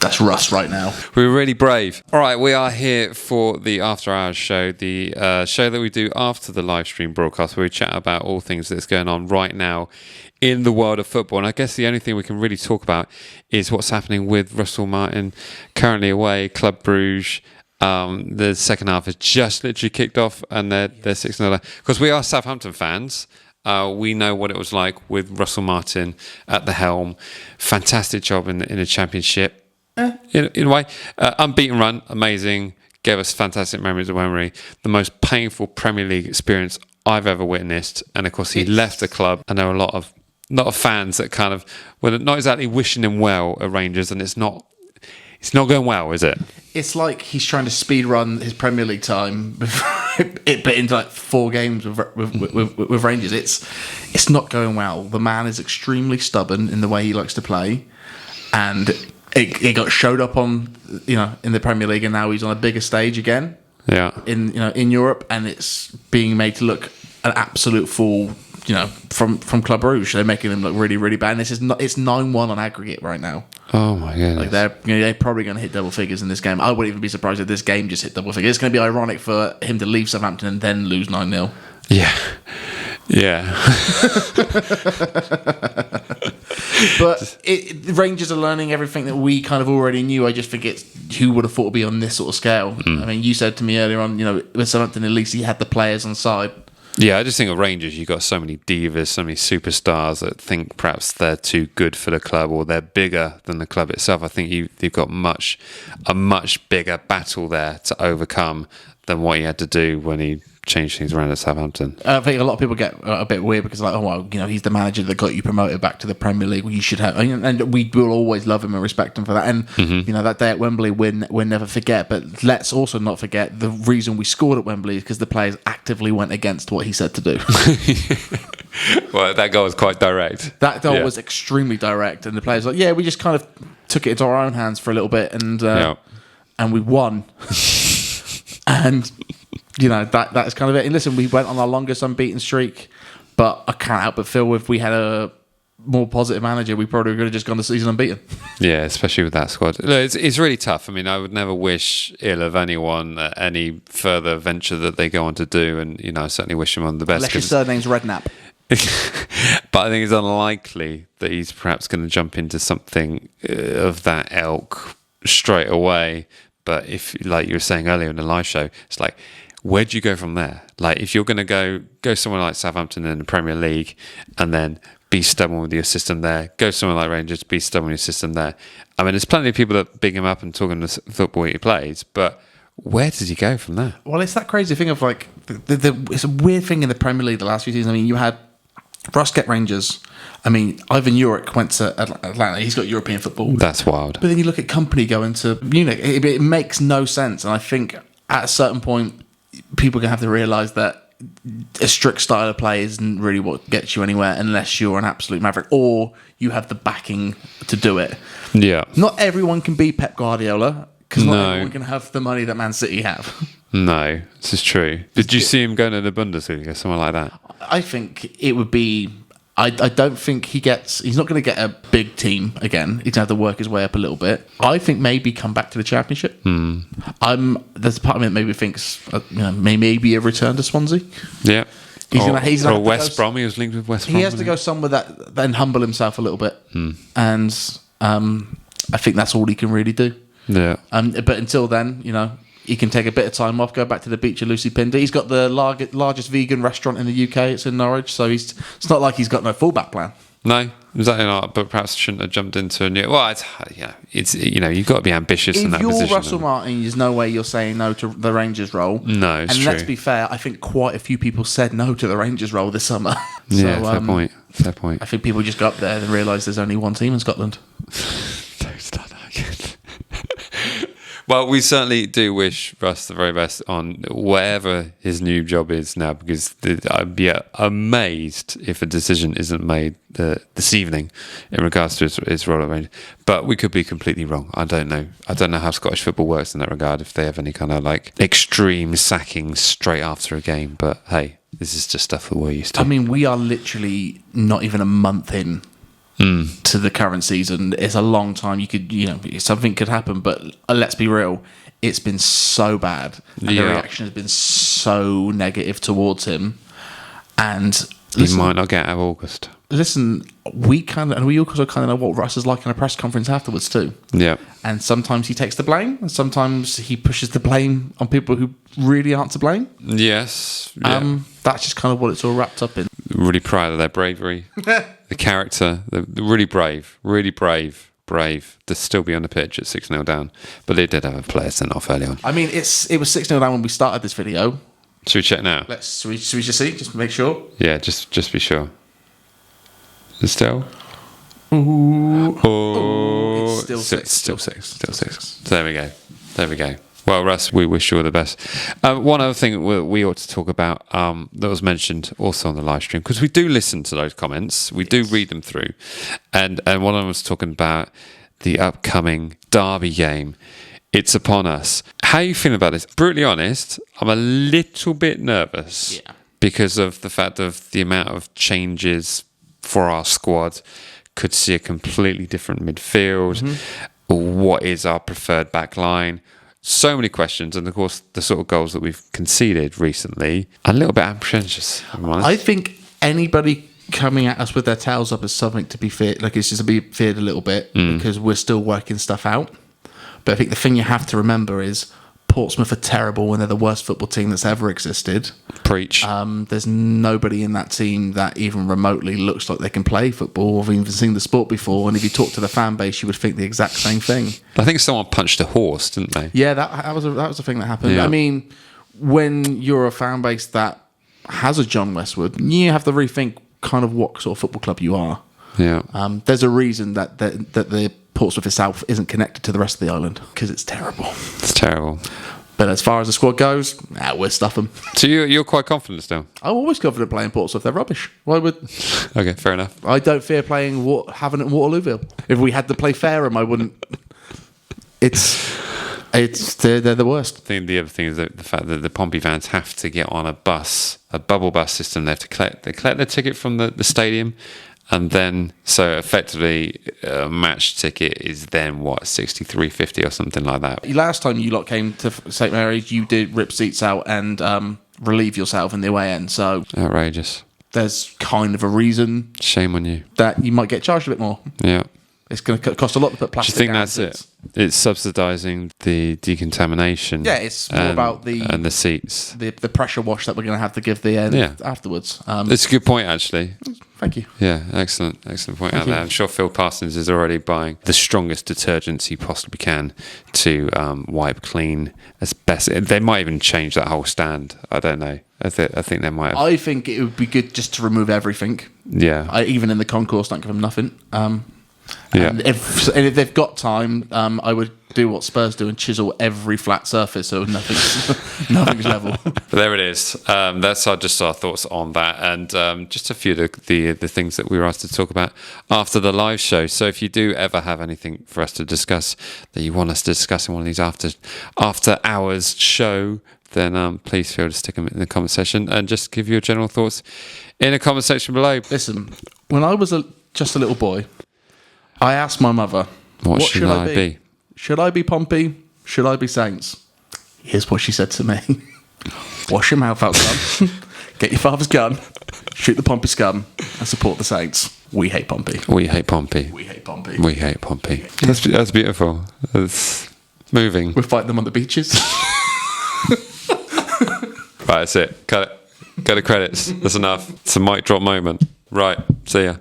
That's Russ right now. We're really brave. All right, we are here for the After Hours show, the show that we do after the live stream broadcast, where we chat about all things that's going on right now in the world of football. And I guess the only thing we can really talk about is what's happening with Russell Martin, currently away, Club Bruges. The second half has just literally kicked off, and they're 6-0. Because we are Southampton fans. We know what it was like with Russell Martin at the helm. Fantastic job in the Championship. In a way, unbeaten run, amazing. Gave us fantastic memories of Wembley. The most painful Premier League experience I've ever witnessed. And of course, he left the club, and there were a lot of fans that kind of were not exactly wishing him well at Rangers, and it's not going well, is it? It's like he's trying to speed run his Premier League time, but into like 4 games with Rangers. It's not going well. The man is extremely stubborn in the way he likes to play, and it got showed up on in the Premier League, and now he's on a bigger stage again. Yeah, in Europe, and it's being made to look an absolute fool. From Club Bruges, they're making him look really, really bad. And it's 9-1 on aggregate right now. Oh my goodness! Like they're probably going to hit double figures in this game. I wouldn't even be surprised if this game just hit double figures. It's going to be ironic for him to leave Southampton and then lose 9-0. Yeah. But the Rangers are learning everything that we kind of already knew. I just forget who would have thought it'd be on this sort of scale. I mean, you said to me earlier on, with Southampton, at least he had the players on side. Yeah, I just think of Rangers, you've got so many divas, so many superstars that think perhaps they're too good for the club, or they're bigger than the club itself. I think you've got a much bigger battle there to overcome than what he had to do when he changed things around at Southampton. I think a lot of people get a bit weird because he's the manager that got you promoted back to the Premier League. Well, you should have, and we will always love him and respect him for that. And that day at Wembley, we'll never forget. But let's also not forget the reason we scored at Wembley is because the players actively went against what he said to do. Well, that goal was quite direct. That goal was extremely direct, and the players we just kind of took it into our own hands for a little bit, and we won. And that is kind of it. And listen, we went on our longest unbeaten streak, but I can't help but feel if we had a more positive manager, we probably would have just gone the season unbeaten. Yeah, especially with that squad. Look, it's really tough. I mean, I would never wish ill of anyone any further venture that they go on to do, and I certainly wish them on the best. Unless your surname's Redknapp. But I think it's unlikely that he's perhaps going to jump into something of that ilk straight away. But if, like you were saying earlier in the live show, it's like, where do you go from there? Like, if you're going to go somewhere like Southampton in the Premier League and then be stubborn with your system there, go somewhere like Rangers, be stubborn with your system there. I mean, there's plenty of people that big him up and talking the football he plays, but where does he go from there? Well, it's that crazy thing of like, it's a weird thing in the Premier League the last few seasons. I mean, you had Russ at Rangers. I mean, Ivan Juric went to Atlanta. He's got European football. That's wild. But then you look at Company going to Munich. It makes no sense. And I think at a certain point, people are going to have to realise that a strict style of play isn't really what gets you anywhere unless you're an absolute maverick or you have the backing to do it. Yeah. Not everyone can be Pep Guardiola because not everyone can have the money that Man City have. No, this is true. Did you see him going to the Bundesliga, something like that? I think it would be... I don't think he's not going to get a big team again. He's going to have to work his way up a little bit. I think maybe come back to the Championship. There's a part of me that maybe thinks maybe a return to Swansea. Yeah. He's or West Brom. He was linked with West Brom. He has to go somewhere that then humble himself a little bit. And I think that's all he can really do. Yeah. But until then, he can take a bit of time off, go back to the beach of Lucy Pinder. He's got the largest vegan restaurant in the UK. It's in Norwich, so it's not like he's got no fallback plan. No, exactly not. But perhaps shouldn't have jumped into a new. Well, it's you've got to be ambitious in that position. If you're Russell Martin, there's no way you're saying no to the Rangers role. No, it's true. And let's be fair, I think quite a few people said no to the Rangers role this summer. Yeah, fair point. Fair point. I think people just got up there and realised there's only one team in Scotland. Don't start that again. Well, we certainly do wish Russ the very best on whatever his new job is now, because I'd be amazed if a decision isn't made this evening in regards to his role at Rangers. But we could be completely wrong. I don't know. I don't know how Scottish football works in that regard, if they have any kind of like extreme sacking straight after a game. But hey, this is just stuff that we're used to. I mean, we are literally not even a month in to the current season. It's a long time. Something could happen, but let's be real. It's been so bad, and the reaction has been so negative towards him. And he might not get out of August. Listen, we also kind of know what Russ is like in a press conference afterwards too. Yeah. And sometimes he takes the blame, and sometimes he pushes the blame on people who really aren't to blame. Yes. Yeah. That's just kind of what it's all wrapped up in. Really proud of their bravery, the character. They're really brave to still be on the pitch at 6-0 down. But they did have a player sent off early on. I mean, it was 6-0 down when we started this video. Should we check now? Should we just see? Just make sure? Yeah, just be sure. Is it still? It's still six. Still six. There we go. Well, Russ, we wish you all the best. One other thing we ought to talk about that was mentioned also on the live stream, because we do listen to those comments. We do read them through. And one of them was talking about the upcoming derby game. It's upon us. How are you feeling about this? Brutally honest, I'm a little bit nervous because of the fact of the amount of changes for our squad. Could see a completely different midfield. What is our preferred back line? So many questions, and of course the sort of goals that we've conceded recently. A little bit apprehensive. I think anybody coming at us with their tails up is something to be feared. Like, it's just to be feared a little bit because we're still working stuff out. But I think the thing you have to remember is Portsmouth are terrible when they're the worst football team that's ever existed. Preach. There's nobody in that team that even remotely looks like they can play football or have even seen the sport before. And if you talk to the fan base, you would think the exact same thing. I think someone punched a horse, didn't they? Yeah, that was a thing that happened. Yeah. I mean, when you're a fan base that has a John Westwood, you have to rethink kind of what sort of football club you are. Yeah. There's a reason that the Portsmouth South isn't connected to the rest of the island, because it's terrible. It's terrible. But as far as the squad goes, we'll stuff them. So you're quite confident still? I'm always confident playing Portsmouth. They're rubbish. Why would? Okay, fair enough. I don't fear playing Havant and Waterlooville. If we had to play Fareham, I wouldn't. They're the worst. I think the other thing is that the fact that the Pompey fans have to get on a bubble bus system. They have to collect their ticket from the stadium. And then, so effectively, a match ticket is then, what, $63.50 or something like that? Last time you lot came to St Mary's, you did rip seats out and relieve yourself in the away end. So outrageous. There's kind of a reason. Shame on you. That you might get charged a bit more. Yeah. It's going to cost a lot to put plastic. Do you think that's it? It's subsidising the decontamination. Yeah, it's more about the seats, the pressure wash that we're going to have to give the end afterwards. It's a good point, actually. Thank you. Yeah, excellent point out there. I'm sure Phil Parsons is already buying the strongest detergents he possibly can to wipe clean as best. They might even change that whole stand. I don't know. I think they might have. I think it would be good just to remove everything. Yeah. Even in the concourse, don't give them nothing. Yeah. And if they've got time, I would do what Spurs do and chisel every flat surface so nothing's level. But there it is. That's just our thoughts on that, and just a few of the things that we were asked to talk about after the live show. So if you do ever have anything for us to discuss that you want us to discuss in one of these after hours show, then please feel to stick them in the comment section and just give your general thoughts in the comment section below. Listen, when I was just a little boy, I asked my mother, what should I be? Should I be Pompey? Should I be Saints? Here's what she said to me. Wash your mouth out, son. Get your father's gun, shoot the Pompey scum, and support the Saints. We hate Pompey. We hate Pompey. We hate Pompey. We hate Pompey. That's beautiful. That's moving. We'll fight them on the beaches. Right, that's it. Cut it. Go to credits. That's enough. It's a mic drop moment. Right, see ya.